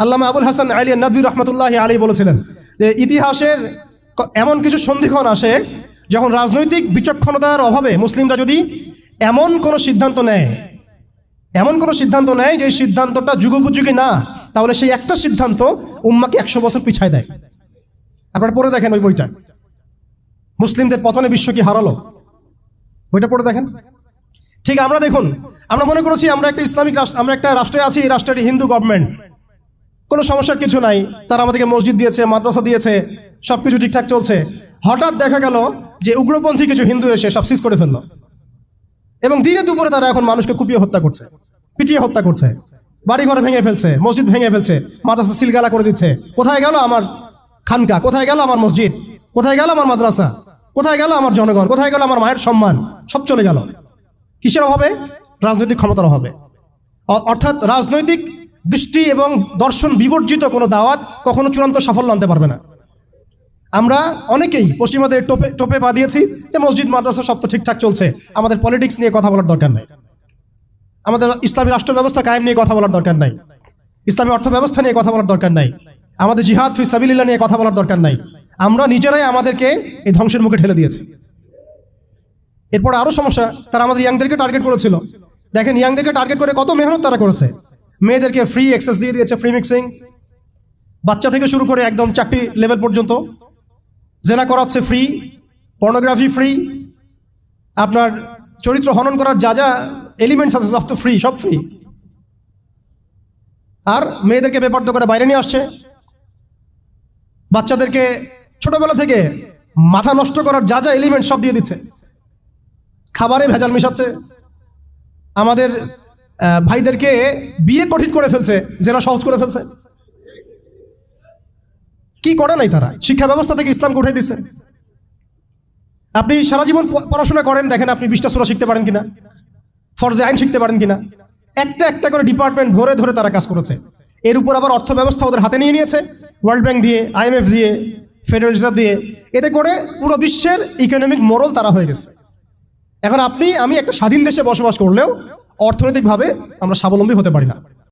আল্লামা আবুল হাসান আলী নাদভী রহমতুল্লাহ আলী বলেছিলেন যে ইতিহাসের এমন কিছু সন্ধিক্ষণ আসে যখন রাজনৈতিক বিচক্ষণতার অভাবে মুসলিমরা যদি এমন কোনো সিদ্ধান্ত নেয় যে সিদ্ধান্তটা যুগোপযোগী না, তাহলে সেই একটা সিদ্ধান্ত উম্মাকে 100 বছর পিছায় দেয়। আপনারা পড়ে দেখেন ওই বইটা, মুসলিমদের পতনে বিশ্ব কি হারালো, বইটা পড়ে দেখেন। ঠিক আমরা দেখুন, আমরা মনে করেছি আমরা একটা ইসলামিক রাষ্ট্র, আমরা একটা রাষ্ট্রে আছি, এই রাষ্ট্রের হিন্দু গভর্নমেন্ট, কোনো সমস্যার কিছু নাই, তারা আমাদেরকে মসজিদ দিয়েছে, মাদ্রাসা দিয়েছে, সবকিছু ঠিকঠাক চলছে। হঠাৎ দেখা গেল যে উগ্রপন্থী কিছু হিন্দু এসে সব সিজ করে ফেললো এবং দিনে দুপুরে তারা এখন মানুষকে কুপিয়ে হত্যা করছে, পিটিয়ে হত্যা করছে, বাড়িঘর ভেঙে ফেলছে, মসজিদ ভেঙে ফেলছে, মাদ্রাসা সিলগালা করে দিচ্ছে। কোথায় গেল আমার খানকা, কোথায় গেল আমার মসজিদ, কোথায় গেল আমার মাদ্রাসা, কোথায় গেল আমার জনগণ, কোথায় গেল আমার মায়ের সম্মান, সব চলে গেল। কিসের অভাবে? রাজনৈতিক ক্ষমতার অভাবে। অর্থাৎ রাজনৈতিক দৃষ্টি এবং দর্শন বিবর্জিত কোনো দাওয়াত কখনো চূড়ান্ত সাফল্য আনতে পারবে না। আমরা অনেকেই পশ্চিমাদের টোপে পা দিয়েছি যে মসজিদ মাদ্রাসা সব তো ঠিকঠাক চলছে, আমাদের পলিটিক্স নিয়ে কথা বলার দরকার নাই, আমাদের ইসলামী রাষ্ট্র ব্যবস্থা কায়েম নিয়ে কথা বলার দরকার নাই, ইসলামী অর্থ ব্যবস্থা নিয়ে কথা বলার দরকার নাই, আমাদের জিহাদ ফি সাবিলিল্লাহ নিয়ে কথা বলার দরকার নাই। আমরা নিজেরাই আমাদেরকে এই ধ্বংসের মুখে ঠেলে দিয়েছি। এরপরে আরো সমস্যা, তারা আমাদের ইয়াংদেরকে টার্গেট করেছিল। দেখেন ইয়াংদেরকে টার্গেট করে কত মেহনত তারা করেছে। মেয়েদেরকে ফ্রি অ্যাক্সেস দিয়ে দিয়েছে, ফ্রি মিক্সিং, বাচ্চা থেকে শুরু করে একদম চাকরি লেভেল পর্যন্ত জেনা করাচ্ছে ফ্রি, পর্নোগ্রাফি ফ্রি, আপনার চরিত্র হনন করার যা যা এলিমেন্টস আছে সব তো ফ্রি, সব ফ্রি। আর মেয়েদেরকে বেপর্দা করে বাইরে নিয়ে আসছে, বাচ্চাদেরকে ছোটবেলা থেকে মাথা নষ্ট করার যা যা এলিমেন্ট সব দিয়ে দিচ্ছে, খাবারে ভেজাল মেশাচ্ছে, আমাদের ভাইদেরকে বিয়ে কঠিন করে ফেলছে, জেনা সহজ করে ফেলছে। কি করে নাই তারা? শিক্ষা ব্যবস্থা থেকে ইসলামকে উঠে দিচ্ছে। আপনি সারা জীবন পড়াশোনা করেন, দেখেন আপনি 20টা সূরা শিখতে পারেন কিনা, ফরজে আইন শিখতে পারেন কিনা। একটা একটা করে ডিপার্টমেন্ট ধরে ধরে তারা কাজ করেছে। এর উপর আবার অর্থ ব্যবস্থা ওদের হাতে নিয়ে নিয়েছে, ওয়ার্ল্ড ব্যাংক দিয়ে, IMF দিয়ে, ফেডারেল রিজার্ভ দিয়ে। এতে করে পুরো বিশ্বের ইকোনমিক মোড়ল তারা হয়ে গেছে। এখন আপনি আমি একটা স্বাধীন দেশে বসবাস করলেও অর্থনৈতিকভাবে আমরা স্বাবলম্বী হতে পারি না।